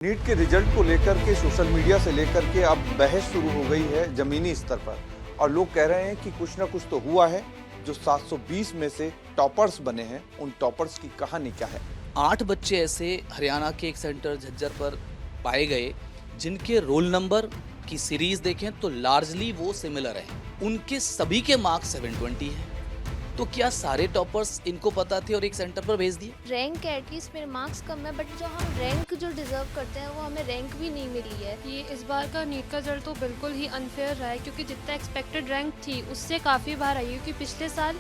NEET के result को लेकर के सोशल मीडिया से लेकर के अब बहस शुरू हो गई है जमीनी स्तर पर। और लोग कह रहे हैं कि कुछ ना कुछ तो हुआ है। जो 720 में से टॉपर्स बने हैं, उन टॉपर्स की कहानी क्या है। 8 बच्चे ऐसे हरियाणा के एक सेंटर झज्जर पर पाए गए जिनके रोल नंबर की सीरीज देखें तो लार्जली वो सिमिलर है। उनके सभी के मार्क्स 720 हैं। तो क्या सारे टॉपर्स इनको पता थे और एक सेंटर पर भेज दिए? रैंक एटलीस्ट मेरे मार्क्स कम है, बट जो हम रैंक जो डिजर्व करते हैं वो हमें रैंक भी नहीं मिली है। ये इस बार का नीट का रिजल्ट तो बिल्कुल ही अनफेयर रहा है, क्योंकि जितना एक्सपेक्टेड रैंक थी उससे काफ़ी बाहर आई है। क्योंकि पिछले साल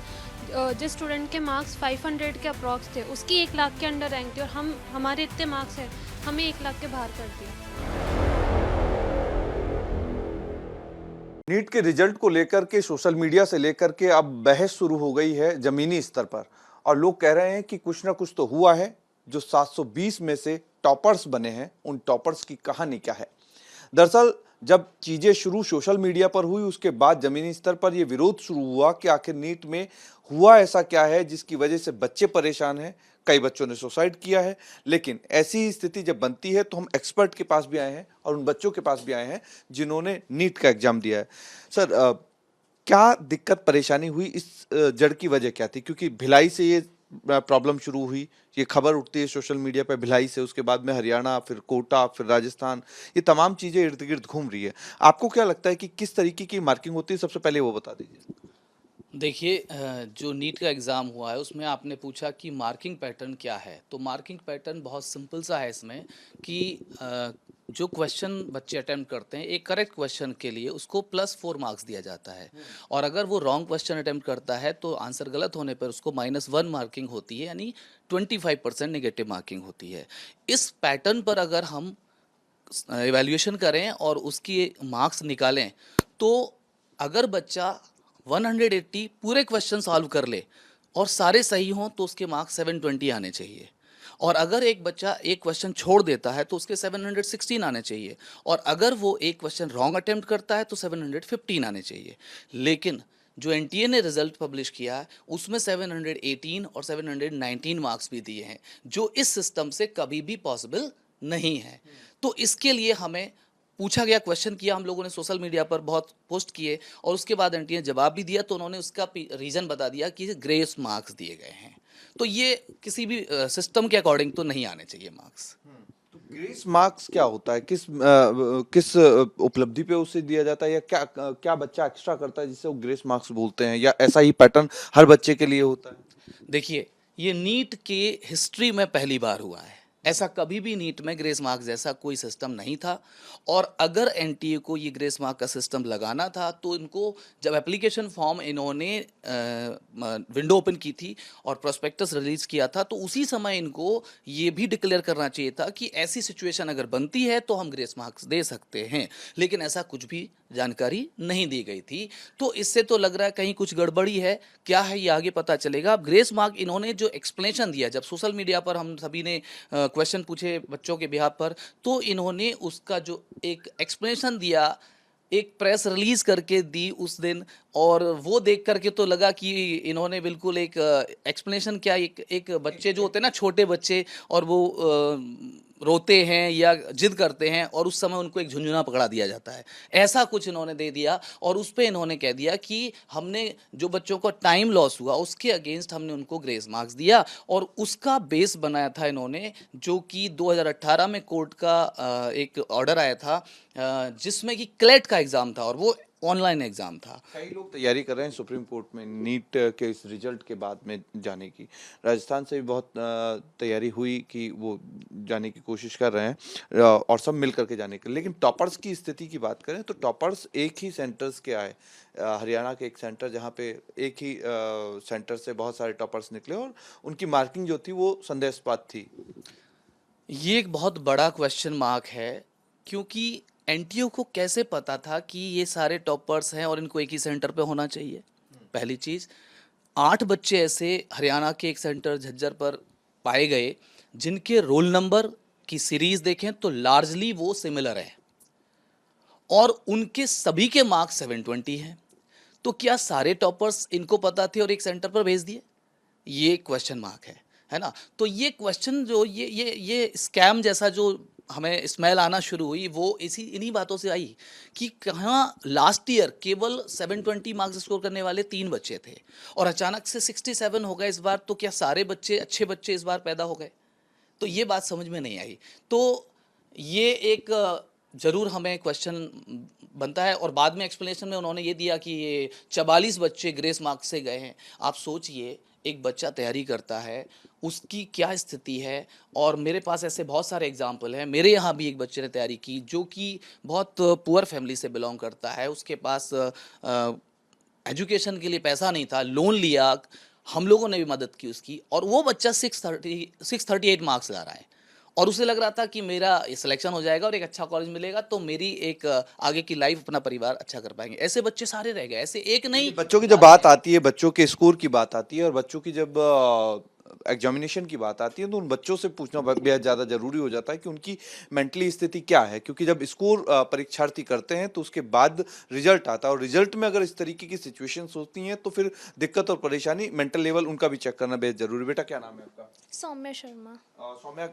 जिस स्टूडेंट के मार्क्स 500 के अप्रॉक्स थे उसकी 1 लाख के अंडर रैंक थी, और हमारे इतने मार्क्स हैं, हमें 1 लाख के बाहर कर दिया। नीट के रिजल्ट को लेकर के सोशल मीडिया से लेकर के अब बहस शुरू हो गई है जमीनी स्तर पर। और लोग कह रहे हैं कि कुछ ना कुछ तो हुआ है। जो 720 में से टॉपर्स बने हैं, उन टॉपर्स की कहानी क्या है। दरअसल जब चीजें शुरू सोशल मीडिया पर हुई, उसके बाद जमीनी स्तर पर यह विरोध शुरू हुआ कि आखिर नीट में हुआ ऐसा क्या है जिसकी वजह से बच्चे परेशान हैं। कई बच्चों ने सुसाइड किया है। लेकिन ऐसी स्थिति जब बनती है तो हम एक्सपर्ट के पास भी आए हैं और उन बच्चों के पास भी आए हैं जिन्होंने नीट का एग्जाम दिया है। सर, क्या दिक्कत परेशानी हुई, इस जड़ की वजह क्या थी? क्योंकि भिलाई से ये प्रॉब्लम शुरू हुई, ये खबर उठती है सोशल मीडिया पे भिलाई से, उसके बाद में हरियाणा, फिर कोटा, फिर राजस्थान, ये तमाम चीजें इर्द गिर्द घूम रही है। आपको क्या लगता है कि किस तरीके की मार्किंग होती है? सबसे पहले वो बता दीजिए। देखिए, जो नीट का एग्ज़ाम हुआ है उसमें आपने पूछा कि मार्किंग पैटर्न क्या है। तो मार्किंग पैटर्न बहुत सिंपल सा है इसमें कि जो क्वेश्चन बच्चे अटेम्प्ट करते हैं, एक करेक्ट क्वेश्चन के लिए उसको +4 मार्क्स दिया जाता है। और अगर वो रॉन्ग क्वेश्चन अटेम्प्ट करता है तो आंसर गलत होने पर उसको -1 मार्किंग होती है, यानी 25% नेगेटिव मार्किंग होती है। इस पैटर्न पर अगर हम इवैल्यूएशन करें और उसकी मार्क्स निकालें तो अगर बच्चा 180 पूरे क्वेश्चन सॉल्व कर ले और सारे सही हों तो उसके मार्क्स 720 आने चाहिए। और अगर एक बच्चा एक क्वेश्चन छोड़ देता है तो उसके 716 आने चाहिए। और अगर वो एक क्वेश्चन रॉन्ग अटेम्प्ट करता है तो 715 आने चाहिए। लेकिन जो एनटीए ने रिजल्ट पब्लिश किया है उसमें 718 और 719 मार्क्स भी दिए हैं, जो इस सिस्टम से कभी भी पॉसिबल नहीं है। तो इसके लिए हमें पूछा गया, क्वेश्चन किया हम लोगों ने, सोशल मीडिया पर बहुत पोस्ट किए और उसके बाद एनटीए ने जवाब भी दिया। तो उन्होंने उसका रीज़न बता दिया कि ग्रेस मार्क्स दिए गए हैं। तो ये किसी भी सिस्टम के अकॉर्डिंग तो नहीं आने चाहिए मार्क्स। तो ग्रेस मार्क्स क्या होता है? किस उपलब्धि पे उसे दिया जाता है, या क्या क्या बच्चा एक्स्ट्रा करता है जिसे वो ग्रेस मार्क्स बोलते हैं, या ऐसा ही पैटर्न हर बच्चे के लिए होता है? देखिए, ये नीट के हिस्ट्री में पहली बार हुआ है। ऐसा कभी भी नीट में ग्रेस मार्क्स जैसा कोई सिस्टम नहीं था। और अगर एनटीए को ये ग्रेस मार्क का सिस्टम लगाना था तो इनको, जब एप्लीकेशन फॉर्म इन्होंने विंडो ओपन की थी और प्रोस्पेक्टस रिलीज किया था, तो उसी समय इनको ये भी डिक्लेयर करना चाहिए था कि ऐसी सिचुएशन अगर बनती है तो हम ग्रेस मार्क्स दे सकते हैं। लेकिन ऐसा कुछ भी जानकारी नहीं दी गई थी। तो इससे तो लग रहा है कहीं कुछ गड़बड़ी है। क्या है ये आगे पता चलेगा। अब ग्रेस मार्क इन्होंने जो एक्सप्लेनेशन दिया, जब सोशल मीडिया पर हम सभी ने क्वेश्चन पूछे बच्चों के बिहाफ पर, तो इन्होंने उसका जो एक एक्सप्लेनेशन दिया, एक प्रेस रिलीज करके दी उस दिन। और वो देख करके तो लगा कि इन्होंने बिल्कुल एक एक्सप्लेनेशन क्या, एक बच्चे जो होते हैं ना, छोटे बच्चे, और वो रोते हैं या जिद करते हैं और उस समय उनको एक झुंझुना पकड़ा दिया जाता है, ऐसा कुछ इन्होंने दे दिया। और उस पर इन्होंने कह दिया कि हमने जो बच्चों को टाइम लॉस हुआ उसके अगेंस्ट हमने उनको ग्रेस मार्क्स दिया। और उसका बेस बनाया था इन्होंने, जो कि 2018 में कोर्ट का एक ऑर्डर आया था जिसमें कि क्लेट का एग्ज़ाम था और वो ऑनलाइन एग्ज़ाम था। कई लोग तैयारी कर रहे हैं सुप्रीम कोर्ट में नीट के इस रिजल्ट के बाद में जाने की। राजस्थान से भी बहुत तैयारी हुई कि वो जाने की कोशिश कर रहे हैं, और सब मिल करके जाने की। लेकिन टॉपर्स की स्थिति की बात करें तो टॉपर्स एक ही सेंटर्स के आए। हरियाणा के एक सेंटर, जहाँ पे एक ही सेंटर से बहुत सारे टॉपर्स निकले और उनकी मार्किंग जो थी वो संदेहास्पद थी। ये एक बहुत बड़ा क्वेश्चन मार्क है, क्योंकि एनटीओ को कैसे पता था कि ये सारे टॉपर्स हैं और इनको एक ही सेंटर पे होना चाहिए? पहली चीज़, 8 बच्चे ऐसे हरियाणा के एक सेंटर झज्जर पर पाए गए जिनके रोल नंबर की सीरीज देखें तो लार्जली वो सिमिलर है और उनके सभी के मार्क्स 720 हैं। तो क्या सारे टॉपर्स इनको पता थे और एक सेंटर पर भेज दिए? ये क्वेश्चन मार्क है ना? तो ये क्वेश्चन जो ये स्कैम जैसा जो हमें स्मेल आना शुरू हुई वो इन्हीं बातों से आई कि कहाँ लास्ट ईयर केवल 720 मार्क्स स्कोर करने वाले 3 बच्चे थे और अचानक से 67 हो गए इस बार। तो क्या सारे बच्चे अच्छे बच्चे इस बार पैदा हो गए? तो ये बात समझ में नहीं आई। तो ये एक ज़रूर हमें क्वेश्चन बनता है। और बाद में एक्सप्लेनेशन में उन्होंने ये दिया कि ये 44 बच्चे ग्रेस मार्क्स से गए हैं। आप सोचिए, एक बच्चा तैयारी करता है, उसकी क्या स्थिति है। और मेरे पास ऐसे बहुत सारे एग्जाम्पल हैं। मेरे यहाँ भी एक बच्चे ने तैयारी की जो कि बहुत पुअर फैमिली से बिलोंग करता है। उसके पास एजुकेशन के लिए पैसा नहीं था, लोन लिया, हम लोगों ने भी मदद की उसकी, और वो बच्चा 638 मार्क्स ला रहा है। और उसे लग रहा था कि मेरा सिलेक्शन हो जाएगा और एक अच्छा कॉलेज मिलेगा तो मेरी एक आगे की लाइफ, अपना परिवार अच्छा कर पाएंगे। ऐसे बच्चे सारे रह गए, ऐसे एक नहीं। बच्चों की जब बात आती है, बच्चों के स्कोर की बात आती है और बच्चों की जब एग्जामिनेशन की बात आती है तो उन बच्चों से पूछना बेहद ज़्यादा जरूरी हो जाता है कि उनकी मेंटली स्थिति क्या है। क्योंकि जब स्कोर परीक्षार्थी करते हैं तो उसके बाद रिजल्ट आता है और रिजल्ट में अगर इस तरीके की सिचुएशंस होती हैं तो फिर दिक्कत और परेशानी, मेंटल लेवल उनका भी चेक करना बेहद जरूरी। बेटा क्या नाम है आपका? सौम्या शर्मा। सौम्या,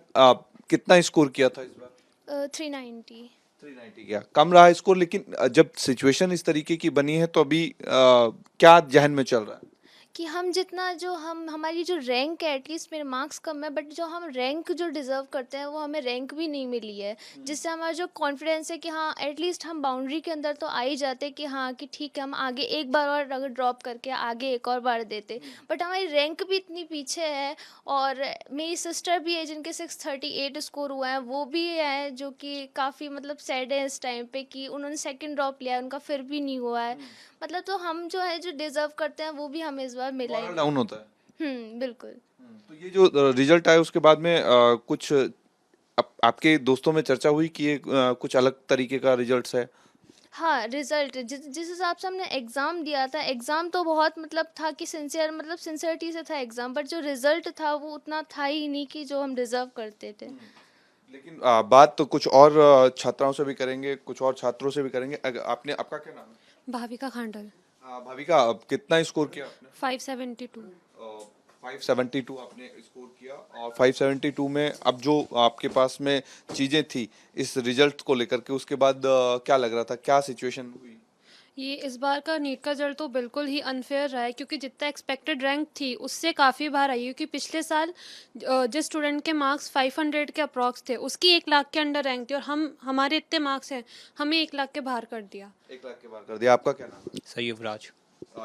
कितना स्कोर किया था इस बार? 390। 390 क्या कम रहा स्कोर, लेकिन जब सिचुएशन इस तरीके की बनी है तो अभी क्या जहन में चल रहा है? कि हम जितना जो हम हमारी जो रैंक है, एटलीस्ट मेरे मार्क्स कम है बट जो हम रैंक जो डिज़र्व करते हैं वो हमें रैंक भी नहीं मिली है। जिससे हमारा जो कॉन्फिडेंस है कि हाँ एटलीस्ट हम बाउंड्री के अंदर तो आ ही जाते कि हाँ कि ठीक है हम आगे एक बार और अगर ड्रॉप करके आगे एक और बार देते, बट हमारी रैंक भी इतनी पीछे है। और मेरी सिस्टर भी है जिनके 638 स्कोर हुआ है, वो भी है जो कि काफ़ी मतलब सैड है इस टाइम पे कि उन्होंने सेकंड ड्रॉप लिया है, उनका फिर भी नहीं हुआ है। मतलब तो हम जो है जो डिजर्व करते हैं वो भी हमें इस बार मिला ही डाउन होता है। बिल्कुल। तो ये जो रिजल्ट आया उसके बाद में कुछ आपके दोस्तों में चर्चा हुई कि ये कुछ अलग तरीके का रिजल्ट्स है? हाँ, रिजल्ट जिस हिसाब से हमने एग्ज़ाम दिया था, एग्ज़ाम तो बहुत मतलब था कि सिंसियर मतलब सिंसियरिटी से था एग्ज़ाम, बट जो रिजल्ट था वो उतना था ही नहीं कि जो हम डिजर्व करते थे। लेकिन बात तो कुछ और छात्राओं से भी करेंगे, कुछ और छात्रों से भी करेंगे। आपने, आपका क्या नाम है? भाविका खांडल। भाविका, अब कितना स्कोर किया आपने? 572। 572 आपने स्कोर किया। और 572 में अब जो आपके पास में चीजें थी इस रिजल्ट को लेकर के, उसके बाद क्या लग रहा था, क्या सिचुएशन हुई? ये इस बार का नीट का रिजल्ट तो बिल्कुल ही अनफेयर रहा है क्योंकि जितना एक्सपेक्टेड रैंक थी उससे काफ़ी बाहर आई है। क्योंकि पिछले साल जिस स्टूडेंट के मार्क्स 500 के अप्रॉक्स थे उसकी 1 लाख के अंडर रैंक थी और हमारे इतने मार्क्स हैं, हमें 1 लाख के बाहर कर दिया। 1 लाख के बाहर कर दिया। आपका क्या नाम है? सर युवराज।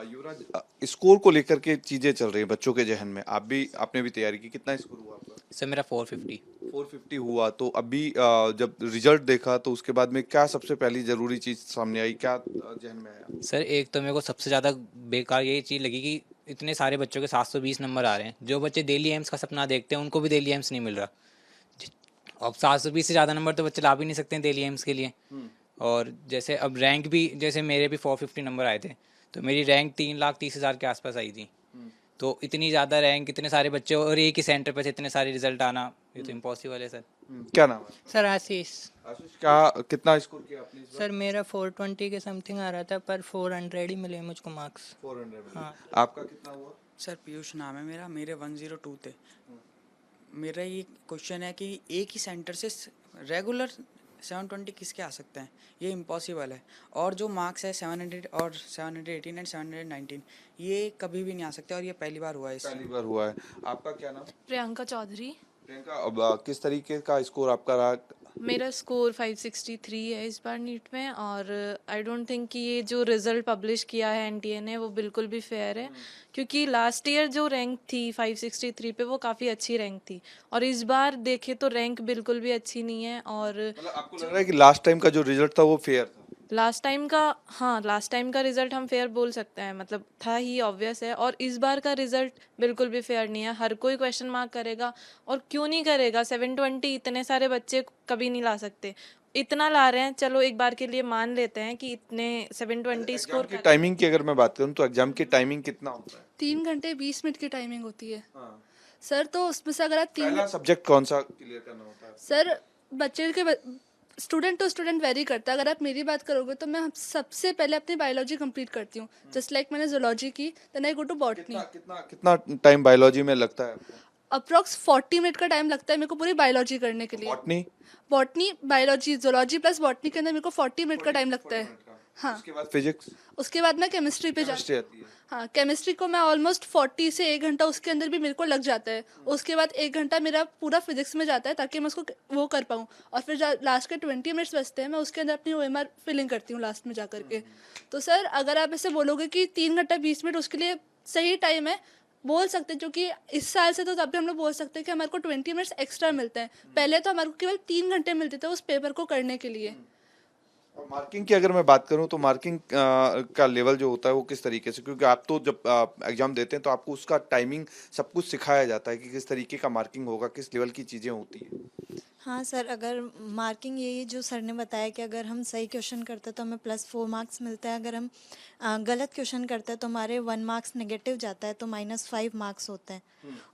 युवराज, स्कोर को लेकर के चीजें चल रही हैं बच्चों के जहन में। आपने भी तैयारी की, कितना स्कोर हुआ आपका? सर मेरा 450। 450 हुआ। तो अभी जब रिजल्ट देखा तो उसके बाद में क्या सबसे पहली जरूरी चीज सामने आई, क्या जहन में आया? सर एक तो मेरे को सबसे ज़्यादा बेकार यही चीज़ लगी कि इतने सारे बच्चों के 720 नंबर आ रहे हैं। जो बच्चे दिल्ली एम्स का सपना देखते हैं उनको भी दिल्ली एम्स नहीं मिल रहा। अब 720 से ज़्यादा नंबर तो बच्चे ला भी नहीं सकते हैं दिल्ली एम्स के लिए। और जैसे अब रैंक भी, जैसे मेरे भी 450 नंबर आए थे तो मेरी रैंक 3,30,000 के आसपास आई थी। तो इतनी ज़्यादा रैंक, इतने सारे बच्चे और एक ही सेंटर पे से इतने सारे रिजल्ट आना, ये तो इम्पॉसिबल है सर। क्या नाम है? सर आशीष। आशीष, क्या कितना स्कोर किया आपने इस बार? सर मेरा 420 के समथिंग आ रहा था पर 400 ही मिले मुझको मार्क्स। 400 में। हाँ। आपका कितना हुआ? सर पीयूष नाम है मेरा, मेरे 102 थे। मेरा ये क्वेश्चन है कि एक ही सेंटर से रेगुलर 720 किसके आ सकते हैं? ये इम्पॉसिबल है। और जो मार्क्स है 700 और 718 एंड 719 ये कभी भी नहीं आ सकते और ये पहली बार हुआ है इससे। पहली बार हुआ है। आपका क्या नाम? प्रियंका चौधरी। प्रियंका, अब किस तरीके का स्कोर आपका रहा? मेरा स्कोर 563 है इस बार नीट में। और आई डोंट थिंक कि ये जो रिज़ल्ट पब्लिश किया है एनटीए ने वो बिल्कुल भी फेयर है। क्योंकि लास्ट ईयर जो रैंक थी 563 पे वो काफ़ी अच्छी रैंक थी और इस बार देखे तो रैंक बिल्कुल भी अच्छी नहीं है। और मतलब आपको लग रहा है कि लास्ट टाइम का जो रिजल्ट था वो फेयर था? लास्ट टाइम का रिजल्ट हम फेयर बोल सकते हैं, मतलब था ही, ऑब्वियस है। और इस बार का रिजल्ट बिल्कुल भी फेयर नहीं है। हर कोई क्वेश्चन मार्क करेगा और क्यों नहीं करेगा। 720 इतने सारे बच्चे कभी नहीं ला सकते, इतना ला रहे हैं, चलो एक बार के लिए मान लेते हैं कि इतने 720 स्कोर की टाइमिंग की अगर मैं बात करूं तो एग्जाम की टाइमिंग कितना होता है? 3 घंटे 20 मिनट की टाइमिंग होती है। हाँ। सर तो उसमें से अगर आप पहला सब्जेक्ट कौन सा क्लियर करना होता है? सर बच्चे के स्टूडेंट टू स्टूडेंट वेरी करता है। अगर आप मेरी बात करोगे तो मैं सबसे पहले अपनी बायोलॉजी कंप्लीट करती हूँ। जस्ट लाइक मैंने जूलॉजी की, then I go to botany. कितना टाइम बायोलॉजी में लगता है आपको? अप्रॉक्स 40 मिनट का टाइम लगता है मेरे को पूरी बायोलॉजी करने के लिए। Botany botany, biology, zoology plus botany के अंदर मेरे को 40 मिनट का टाइम लगता है। हाँ, उसके बाद फिजिक्स, उसके बाद मैं केमिस्ट्री पे केमिस्ट्री आती है। हाँ, केमिस्ट्री को मैं ऑलमोस्ट 40 से 1 घंटा उसके अंदर भी मेरे को लग जाता है। उसके बाद 1 घंटा मेरा पूरा फिजिक्स में जाता है ताकि मैं उसको वो कर पाऊँ, और फिर लास्ट के 20 मिनट्स बचते हैं, मैं उसके अंदर अपनी OMR फिलिंग करती हूँ लास्ट में जा करके। तो सर अगर आप ऐसे बोलोगे कि 3 घंटा 20 मिनट उसके लिए सही टाइम है, बोल सकते हैं, क्योंकि इस साल से तो तब भी हम लोग बोल सकते हैं कि हमारे को 20 मिनट्स एक्स्ट्रा मिलते हैं। पहले तो हमारे को केवल 3 घंटे मिलते थे उस पेपर को करने के लिए। और मार्किंग की अगर मैं बात करूं तो मार्किंग का लेवल जो होता है वो किस तरीके से, क्योंकि आप तो जब एग्जाम देते हैं तो आपको उसका टाइमिंग सब कुछ सिखाया जाता है कि किस तरीके का मार्किंग होगा, किस लेवल की चीज़ें होती हैं। हाँ सर, अगर मार्किंग यही जो सर ने बताया कि अगर हम सही क्वेश्चन करते हैं तो हमें +4 मार्क्स मिलता है, अगर हम गलत क्वेश्चन करते हैं तो हमारे 1 मार्क्स नेगेटिव जाता है, तो -5 मार्क्स होते हैं,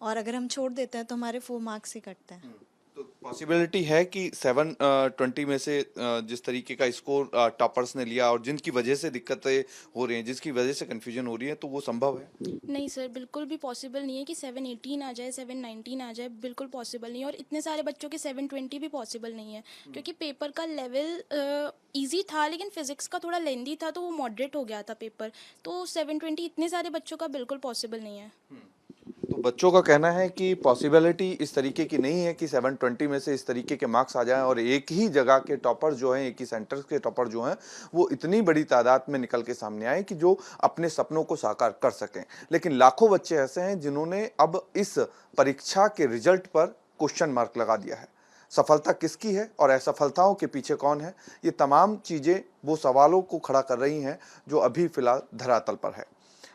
और अगर हम छोड़ देते हैं तो हमारे 4 मार्क्स ही कटते हैं। तो पॉसिबिलिटी है कि 720 में से जिस तरीके का स्कोर टॉपर्स ने लिया और जिनकी वजह से दिक्कतें हो रही हैं, जिसकी वजह से कन्फ्यूजन हो रही है, तो वो संभव है? नहीं सर, बिल्कुल भी पॉसिबल नहीं है कि 718 आ जाए, 719 आ जाए, बिल्कुल पॉसिबल नहीं है। और इतने सारे बच्चों के 720 भी पॉसिबल नहीं है, क्योंकि पेपर का लेवल इजी था, लेकिन फिजिक्स का थोड़ा लेंदी था, तो वो मॉडरेट हो गया था पेपर। तो 720 इतने सारे बच्चों का बिल्कुल पॉसिबल नहीं है। तो बच्चों का कहना है कि पॉसिबिलिटी इस तरीके की नहीं है कि 720 में से इस तरीके के मार्क्स आ जाएं और एक ही जगह के टॉपर जो हैं, एक ही सेंटर के टॉपर जो हैं, वो इतनी बड़ी तादाद में निकल के सामने आए कि जो अपने सपनों को साकार कर सकें। लेकिन लाखों बच्चे ऐसे हैं जिन्होंने अब इस परीक्षा के रिजल्ट पर क्वेश्चन मार्क लगा दिया है। सफलता किसकी है और असफलताओं के पीछे कौन है, ये तमाम चीज़ें वो सवालों को खड़ा कर रही हैं जो अभी फिलहाल धरातल पर है।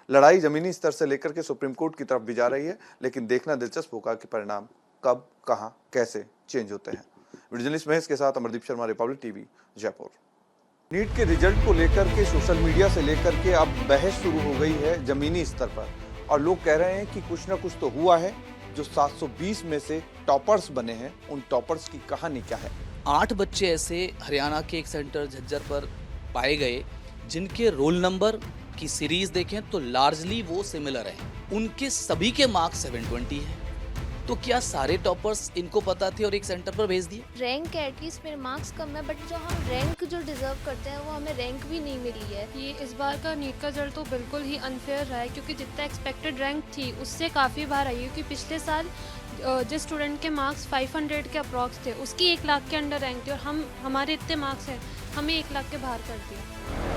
लड़ाई जमीनी स्तर से लेकर के सुप्रीम कोर्ट की तरफ भी जा रही है, लेकिन देखना दिलचस्प होगा कि परिणाम कब, कहां, कैसे चेंज होते हैं। वीडियो जर्नलिस्ट महेश के साथ Amardeep Sharma, Republic TV, Jaipur. NEET के रिजल्ट को लेकर के सोशल मीडिया से लेकर के अब बहस शुरू हो गई है जमीनी स्तर पर, और लोग कह रहे हैं कि कुछ ना कुछ तो हुआ है। जो 720 में से टॉपर्स बने हैं, उन टॉपर्स की कहानी क्या है? 8 बच्चे ऐसे हरियाणा के एक सेंटर झज्जर पर पाए गए जिनके रोल नंबर की सीरीज देखें तो लार्जली वो सिमिलर है। उनके सभी के मार्क्स 720 है। तो क्या सारे टॉपर्स इनको पता थे और एक सेंटर पर भेज दिए? रैंक एटलीस्ट मेरे मार्क्स कम है, बट जो हम रैंक जो डिजर्व करते हैं वो हमें रैंक भी नहीं मिली है। ये इस बार का नीट का रिजल्ट तो बिल्कुल ही अनफेयर रहा है, क्योंकि जितना एक्सपेक्टेड रैंक थी उससे काफ़ी बाहर आई है। क्योंकि पिछले साल जिस स्टूडेंट के मार्क्स 500 के अप्रॉक्स थे उसकी 1 लाख के अंडर रैंक थी, और हमारे इतने मार्क्स हैं, हमें 1 लाख के बाहर कर दिया।